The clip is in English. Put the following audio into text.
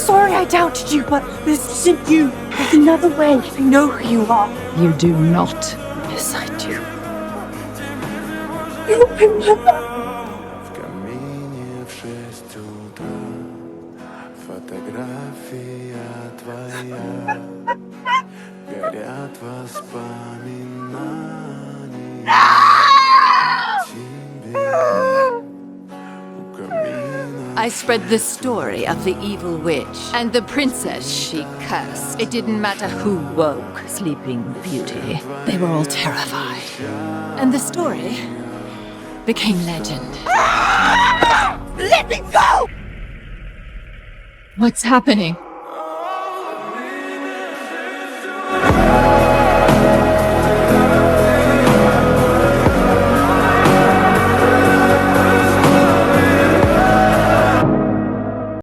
sorry I doubted you, but this isn't you. There's another way. I know who you are. You do not. Yes, I do. You remember? В камине в 6 утра фотография твоя. Горят воспоминания тебе. У камина. I spread the story of the evil witch and the princess she cursed. It didn't matter who woke Sleeping Beauty. They were all terrified. And the story became legend. Let me go! What's happening?